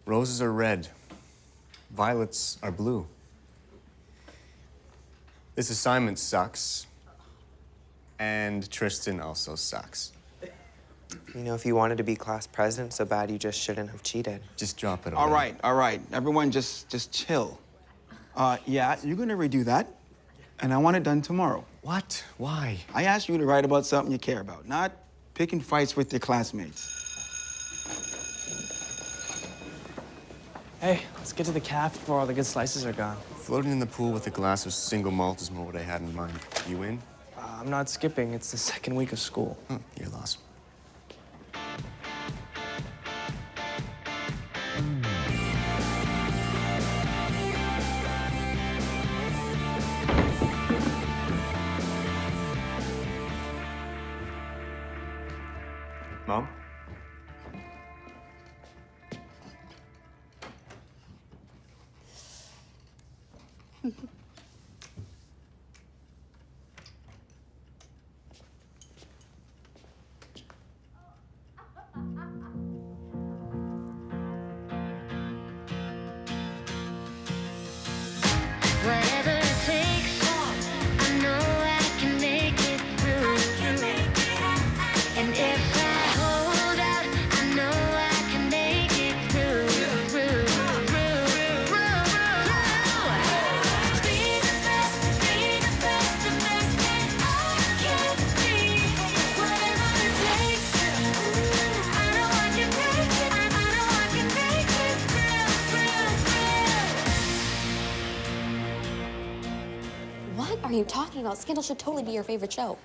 Roses are red. Violets are blue. This assignment sucks. And Tristan also sucks. You know, if you wanted to be class president so bad, you just shouldn't have cheated. Just drop it. All right. Everyone just chill. Yeah, you're gonna redo that, and I want it done tomorrow. What? Why? I asked you to write about something you care about, not picking fights with your classmates. Hey, let's get to the caf before all the good slices are gone. Floating in the pool with a glass of single malt is more what I had in mind. You in? I'm not skipping. It's the second week of school. Your loss. Mom? Whatever it takes, I know I can make it through. And if I hold out, I know I can make it through. Be the best, the best that I can be. Whatever it takes, I know I can make it. I know I can make it through. What are you talking about? Scandal should totally be your favorite show.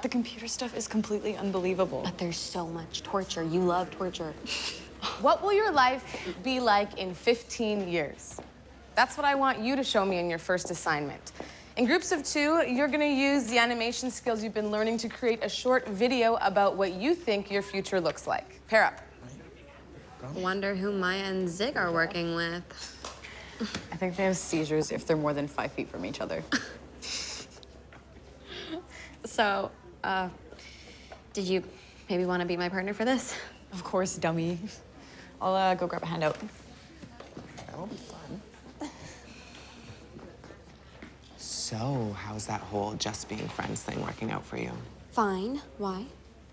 The computer stuff is completely unbelievable. But there's so much torture. You love torture. What will your life be like in 15 years? That's what I want you to show me in your first assignment. In groups of 2, you're gonna use the animation skills you've been learning to create a short video about what you think your future looks like. Pair up. Wonder who Maya and Zig are working with. I think they have seizures if they're more than 5 feet from each other. So, did you maybe want to be my partner for this? Of course, dummy. I'll go grab a handout. That'll be fun. So, how's that whole just being friends thing working out for you? Fine. Why?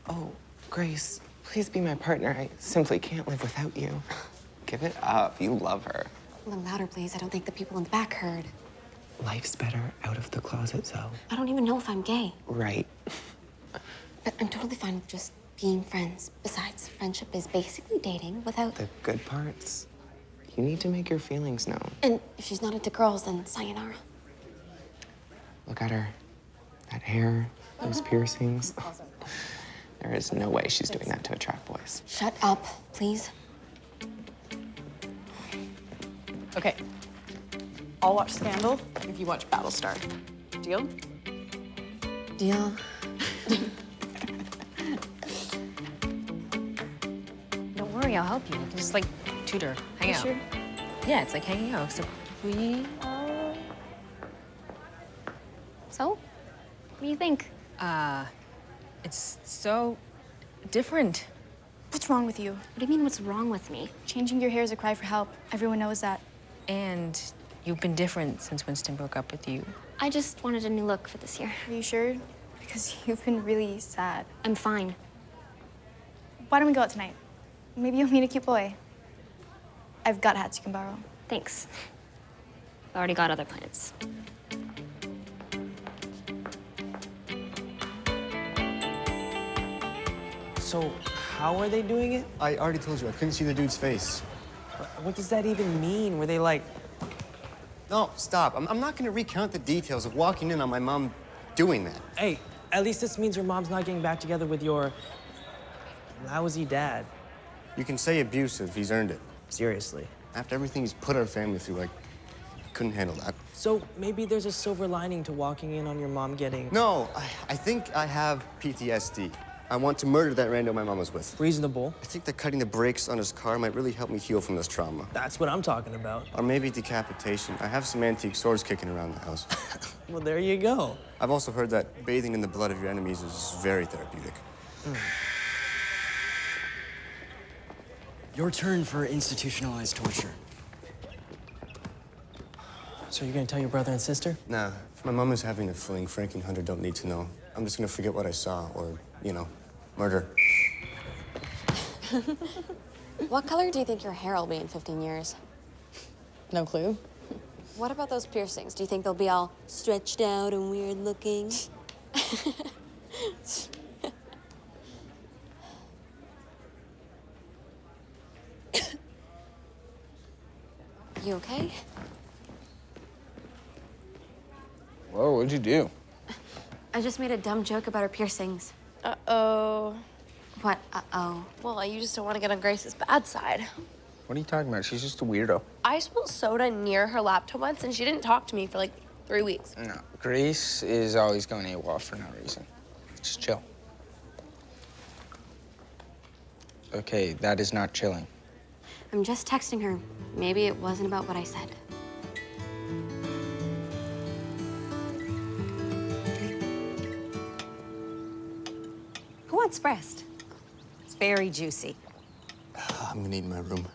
Oh, Grace, please be my partner. I simply can't live without you. Give it up. You love her. A little louder, please. I don't think the people in the back heard. Life's better out of the closet, Zoe. I don't even know if I'm gay. Right. But I'm totally fine with just being friends. Besides, friendship is basically dating without... The good parts. You need to make your feelings known. And if she's not into girls, then sayonara. Look at her. That hair, those piercings. There is no way she's doing that to attract boys. Shut up, please. Okay. I'll watch Scandal if you watch Battlestar. Deal? Deal. Don't worry, I'll help you. Just like tutor, hang out. Sure? Yeah, it's like hanging out. So we So, what do you think? it's so different. What's wrong with you? What do you mean, what's wrong with me? Changing your hair is a cry for help. Everyone knows that. And you've been different since Winston broke up with you. I just wanted a new look for this year. Are you sure? Because you've been really sad. I'm fine. Why don't we go out tonight? Maybe you'll meet a cute boy. I've got hats you can borrow. Thanks. I already got other plans. So, how are they doing it? I already told you, I couldn't see the dude's face. What does that even mean? Were they like... No, stop. I'm not gonna recount the details of walking in on my mom doing that. Hey, at least this means your mom's not getting back together with your lousy dad. You can say abusive, he's earned it. Seriously. After everything he's put our family through, like, I couldn't handle that. So maybe there's a silver lining to walking in on your mom getting... No, I think I have PTSD. I want to murder that rando my mom was with. Reasonable. I think that cutting the brakes on his car might really help me heal from this trauma. That's what I'm talking about. Or maybe decapitation. I have some antique swords kicking around the house. Well, there you go. I've also heard that bathing in the blood of your enemies is very therapeutic. Your turn for institutionalized torture. So you're gonna tell your brother and sister? Nah, if my mom is having a fling, Frankie and Hunter don't need to know. I'm just gonna forget what I saw, or, you know, murder. What color do you think your hair will be in 15 years? No clue. What about those piercings? Do you think they'll be all stretched out and weird looking? You okay? Whoa, what'd you do? I just made a dumb joke about her piercings. Uh-oh. What, uh-oh? Well, you just don't want to get on Grace's bad side. What are you talking about? She's just a weirdo. I spilled soda near her laptop once, and she didn't talk to me for like 3 weeks. No, Grace is always going AWOL for no reason. Just chill. Okay, that is not chilling. I'm just texting her. Maybe it wasn't about what I said. Who wants breast? It's very juicy. I'm gonna eat in my room.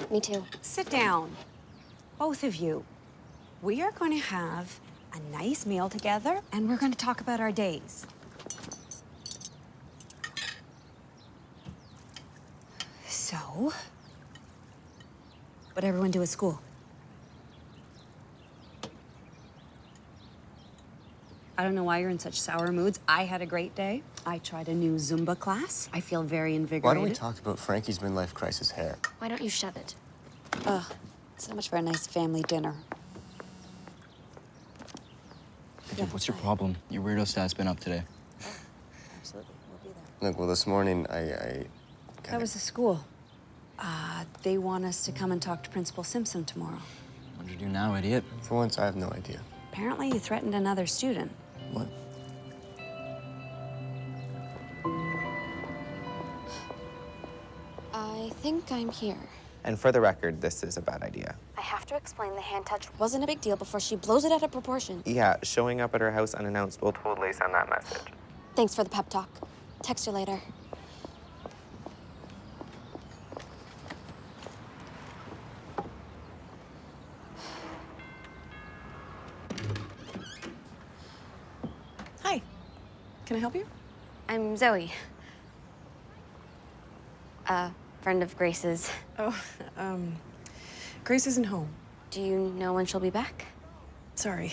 Me too. Sit down, both of you. We are going to have a nice meal together, and we're going to talk about our days. So, what'd everyone do at school? I don't know why you're in such sour moods. I had a great day. I tried a new Zumba class. I feel very invigorated. Why don't we talk about Frankie's midlife crisis hair? Why don't you shove it? Ugh, so much for a nice family dinner. Hey, dude, what's your problem? Your weirdo stat's been up today. Absolutely, we'll be there. Look, well, this morning, I That was the school. They want us to come and talk to Principal Simpson tomorrow. What'd you do now, idiot? For once, I have no idea. Apparently, you threatened another student. What? I think I'm here. And for the record, this is a bad idea. I have to explain the hand touch wasn't a big deal before she blows it out of proportion. Yeah, showing up at her house unannounced will totally send that message. Thanks for the pep talk. Text you later. Hi. Can I help you? I'm Zoe. A friend of Grace's. Oh, Grace isn't home. Do you know when she'll be back? Sorry.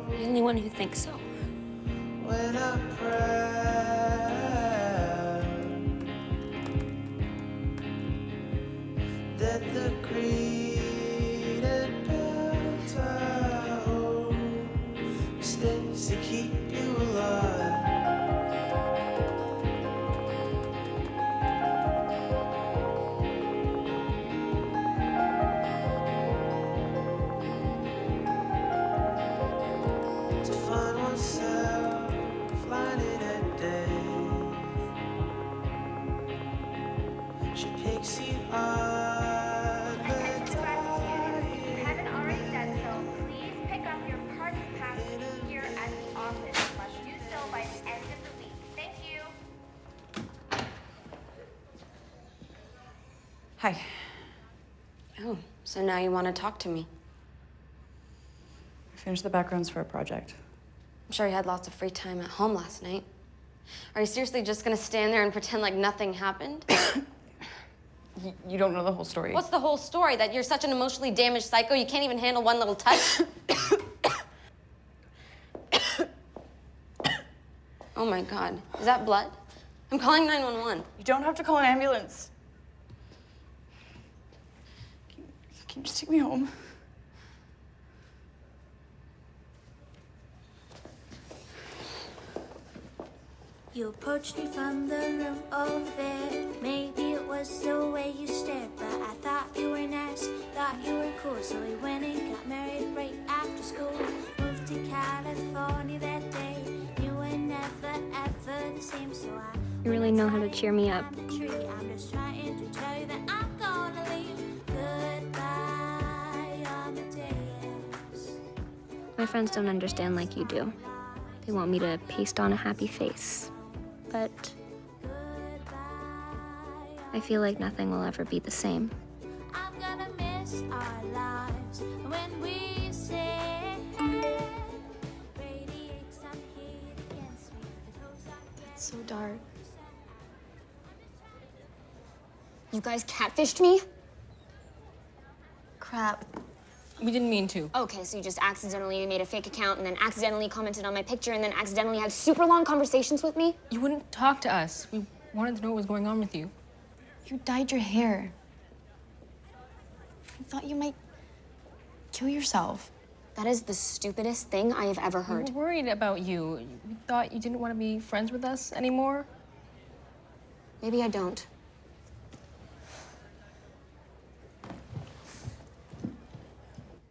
The only one who thinks so. When I pray that the greed and built a home stays to keep you alive. To find oneself lighting at day. She picks you up and Haven't already done so, please pick up your parking pass here at the office. Must do so by the end of the week. Thank you. Hi. Oh, so now you want to talk to me? I finished the backgrounds for a project. I'm sure you had lots of free time at home last night. Are you seriously just gonna stand there and pretend like nothing happened? You don't know the whole story. What's the whole story? That you're such an emotionally damaged psycho you can't even handle one little touch? Oh my God, is that blood? I'm calling 911. You don't have to call an ambulance. Can you just take me home? You approached me from the room over there. Maybe it was the way you stared, but I thought you were nice, thought you were cool. So we went and got married right after school. Moved to California that day. You were never ever the same, so I. You really know how to cheer me up. I'm just trying to tell you that I'm gonna leave. Goodbye, Amadeus. My friends don't understand like you do. They want me to paste on a happy face. But I feel like nothing will ever be the same. I'm gonna miss our lives when we say radiate some heat against me. It's so dark. You guys catfished me? Crap. We didn't mean to. Okay, so you just accidentally made a fake account and then accidentally commented on my picture and then accidentally had super long conversations with me? You wouldn't talk to us. We wanted to know what was going on with you. You dyed your hair. I thought you might kill yourself. That is the stupidest thing I have ever We heard. were worried about you. We thought you didn't want to be friends with us anymore. Maybe I don't.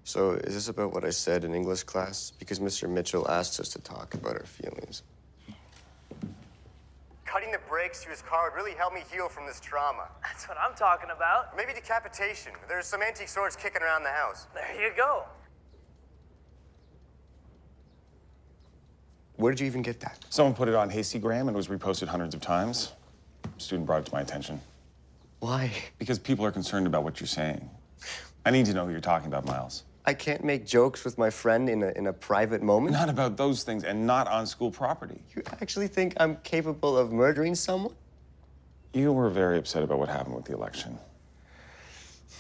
So, is this about what I said in English class? Because Mr. Mitchell asked us to talk about our feelings. Cutting the brakes to his car would really help me heal from this trauma. That's what I'm talking about. Maybe decapitation. There's some antique swords kicking around the house. There you go. Where did you even get that? Someone put it on Hastygram and it was reposted hundreds of times. A student brought it to my attention. Why? Because people are concerned about what you're saying. I need to know who you're talking about, Miles. I can't make jokes with my friend in a private moment? Not about those things and not on school property. You actually think I'm capable of murdering someone? You were very upset about what happened with the election.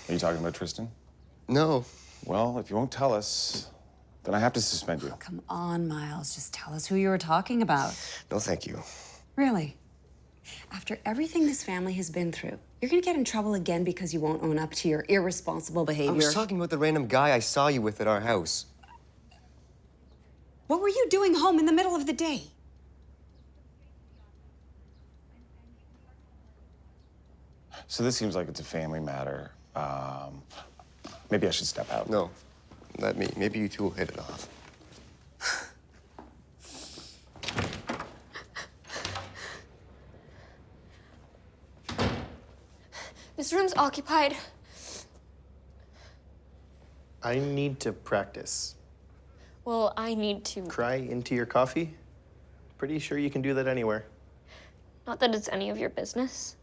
Are you talking about Tristan? No. Well, if you won't tell us, then I have to suspend you. Come on, Miles. Just tell us who you were talking about. No, thank you. Really? After everything this family has been through, you're gonna get in trouble again because you won't own up to your irresponsible behavior. I was talking about the random guy I saw you with at our house. What were you doing home in the middle of the day? So this seems like it's a family matter. Maybe I should step out. No, let me. Maybe you two will hit it off. This room's occupied. I need to practice. Well, I need to. Cry into your coffee? Pretty sure you can do that anywhere. Not that it's any of your business.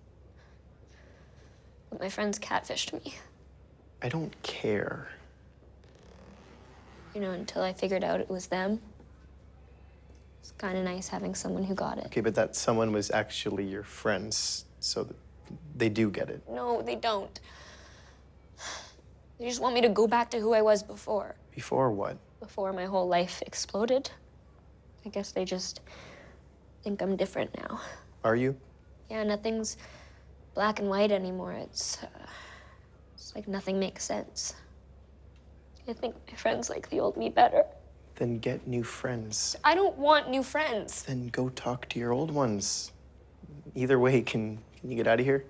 But my friends catfished me. I don't care. You know, until I figured out it was them. It's kind of nice having someone who got it. Okay, but that someone was actually your friends, so that they do get it. No, they don't. They just want me to go back to who I was before. Before what? Before my whole life exploded. I guess they just think I'm different now. Are you? Yeah, nothing's black and white anymore. It's like nothing makes sense. I think my friends like the old me better. Then get new friends. I don't want new friends. Then go talk to your old ones. Either way, can you get out of here?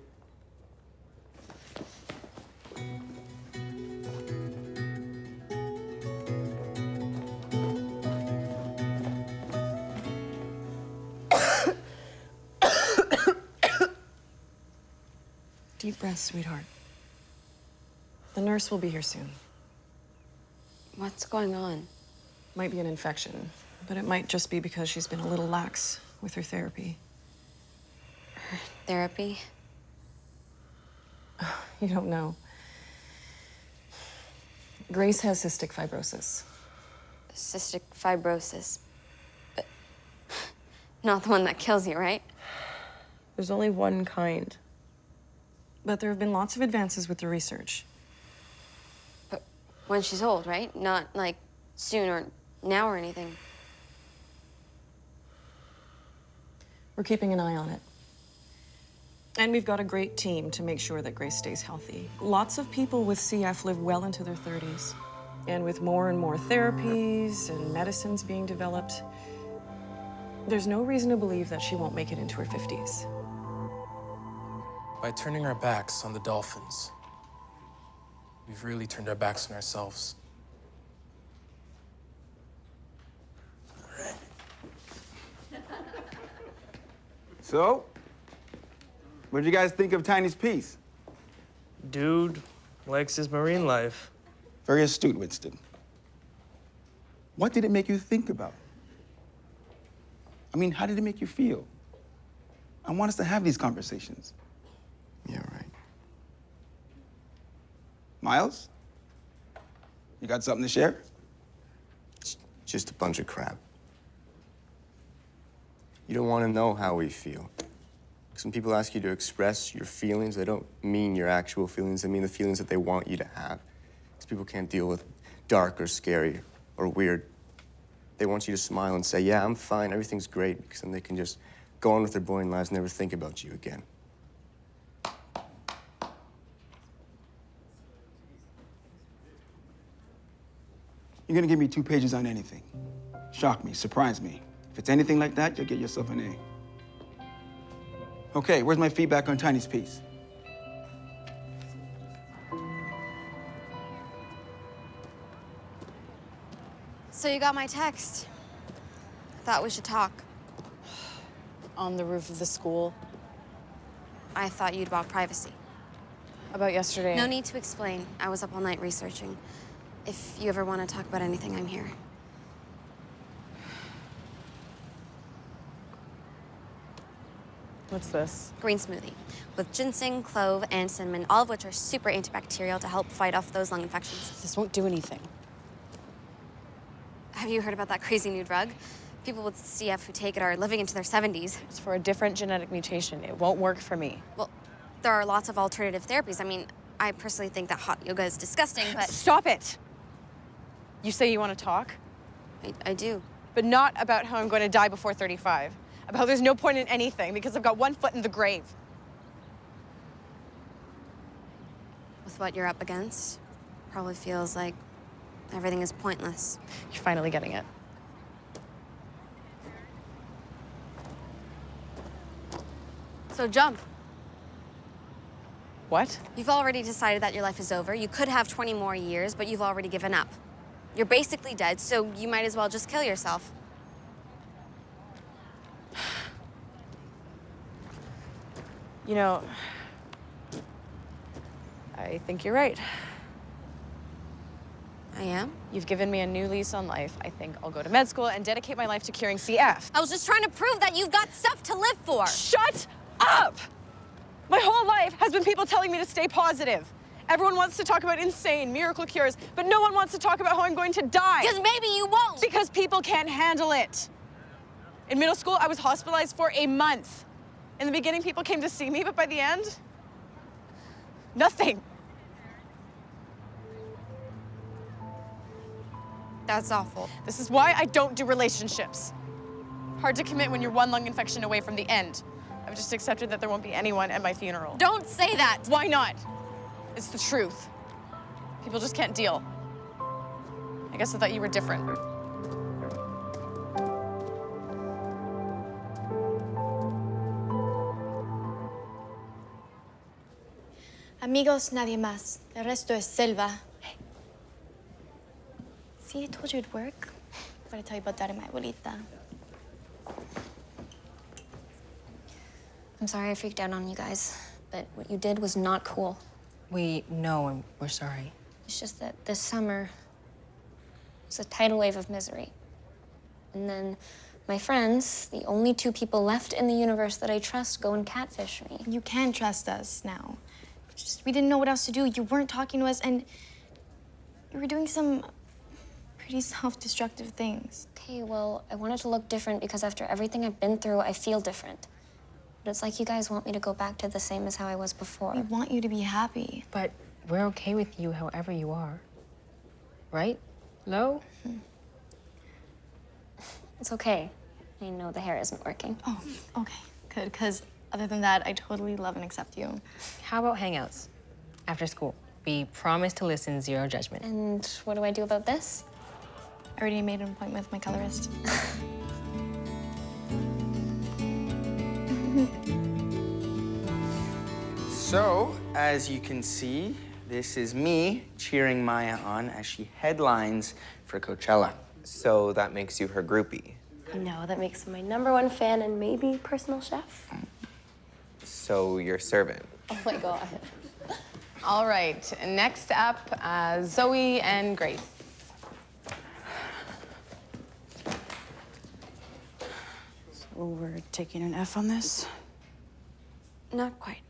Deep breath, sweetheart. The nurse will be here soon. What's going on? Might be an infection, but it might just be because she's been a little lax with her therapy. Therapy? You don't know. Grace has cystic fibrosis. Cystic fibrosis. But not the one that kills you, right? There's only one kind. But there have been lots of advances with the research. But when she's old, right? Not like soon or now or anything. We're keeping an eye on it. And we've got a great team to make sure that Grace stays healthy. Lots of people with CF live well into their 30s. And with more and more therapies and medicines being developed, there's no reason to believe that she won't make it into her 50s. By turning our backs on the dolphins, we've really turned our backs on ourselves. So, what did you guys think of Tiny's piece? Dude likes his marine life. Very astute, Winston. What did it make you think about? I mean, how did it make you feel? I want us to have these conversations. Yeah, right. Miles? You got something to share? It's just a bunch of crap. You don't want to know how we feel. Because when people ask you to express your feelings, they don't mean your actual feelings. They mean the feelings that they want you to have. Because people can't deal with dark or scary or weird. They want you to smile and say, yeah, I'm fine, everything's great, because then they can just go on with their boring lives and never think about you again. You're gonna give me 2 pages on anything. Shock me, surprise me. If it's anything like that, you'll get yourself an A. Okay, where's my feedback on Tiny's piece? So you got my text. Thought we should talk. On the roof of the school. I thought you'd want privacy. About yesterday. No need to explain. I was up all night researching. If you ever want to talk about anything, I'm here. What's this? Green smoothie with ginseng, clove, and cinnamon, all of which are super antibacterial to help fight off those lung infections. This won't do anything. Have you heard about that crazy new drug? People with CF who take it are living into their 70s. It's for a different genetic mutation. It won't work for me. Well, there are lots of alternative therapies. I mean, I personally think that hot yoga is disgusting, but... Stop it! You say you want to talk? I do. But not about how I'm going to die before 35. About how there's no point in anything because I've got one foot in the grave. With what you're up against, probably feels like everything is pointless. You're finally getting it. So jump. What? You've already decided that your life is over. You could have 20 more years, but you've already given up. You're basically dead, so you might as well just kill yourself. You know, I think you're right. I am? You've given me a new lease on life. I think I'll go to med school and dedicate my life to curing CF. I was just trying to prove that you've got stuff to live for. Shut up! My whole life has been people telling me to stay positive. Everyone wants to talk about insane miracle cures, but no one wants to talk about how I'm going to die. Because maybe you won't. Because people can't handle it. In middle school, I was hospitalized for a month. In the beginning, people came to see me, but by the end, nothing. That's awful. This is why I don't do relationships. Hard to commit when you're one lung infection away from the end. I've just accepted that there won't be anyone at my funeral. Don't say that. Why not? It's the truth. People just can't deal. I guess I thought you were different. Amigos, nadie más. El resto es selva. Hey. See, I told you it'd work. What did I tell you about that in my abuelita? I'm sorry I freaked out on you guys, but what you did was not cool. We know and we're sorry. It's just that this summer was a tidal wave of misery. And then my friends, the only 2 people left in the universe that I trust, go and catfish me. You can trust us now. We didn't know what else to do. You weren't talking to us, and you were doing some pretty self-destructive things. Okay, well, I wanted to look different because after everything I've been through, I feel different. But it's like you guys want me to go back to the same as how I was before. We want you to be happy. But we're okay with you however you are. Right, Lo? It's okay. I know the hair isn't working. Oh, okay, good, because Other than that, I totally love and accept you. How about hangouts after school? We promise to listen, zero judgment. And what do I do about this? I already made an appointment with my colorist. So, as you can see, this is me cheering Maya on as she headlines for Coachella. So that makes you her groupie. No, that makes him my #1 fan and maybe personal chef. So your servant. Oh my God. All right, next up, Zoë and Grace. So we're taking an F on this? Not quite.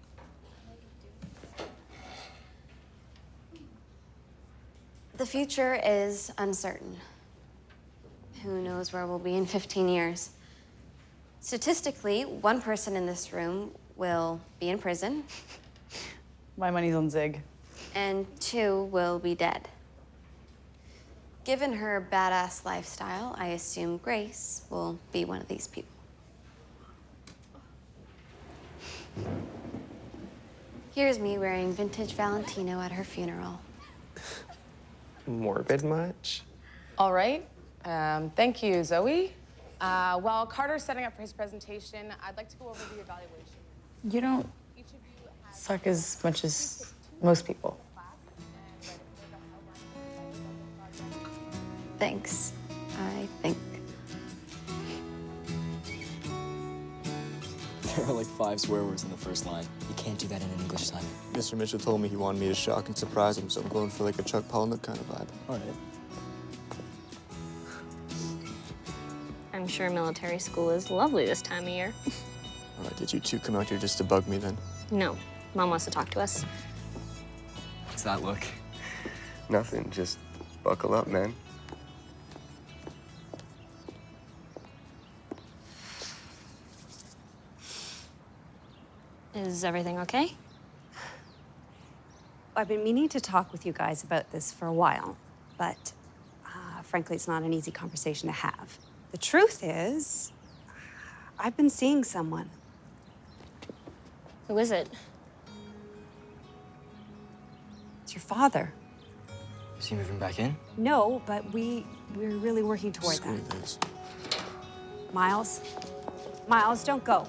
The future is uncertain. Who knows where we'll be in 15 years? Statistically, one person in this room will be in prison. My money's on Zig. And 2 will be dead. Given her badass lifestyle, I assume Grace will be one of these people. Here's me wearing vintage Valentino at her funeral. Morbid much? All right, thank you, Zoë. While Carter's setting up for his presentation, I'd like to go over the evaluation. You don't suck as much as most people. Thanks, I think. There are like 5 swear words in the first line. You can't do that in an English assignment. Mr. Mitchell told me he wanted me to shock and surprise him, so I'm going for like a Chuck Palahniuk kind of vibe. All right. I'm sure military school is lovely this time of year. All right, did you two come out here just to bug me then? No, Mom wants to talk to us. What's that look? Nothing, just buckle up, man. Is everything okay? I've been meaning to talk with you guys about this for a while, but frankly, it's not an easy conversation to have. The truth is, I've been seeing someone. Who is it? It's your father. Is he moving back in? No, but we're really working toward that. This. Miles? Miles, don't go.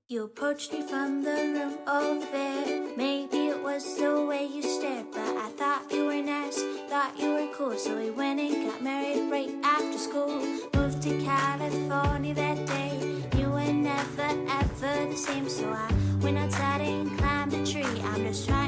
You approached me from the room over there. Maybe it was the way you stared, but I thought you were nice, thought you were cool. So we went and got married right after school. Moved to California that day. You were never ever the same, so I went outside and climbed a tree. I'm just trying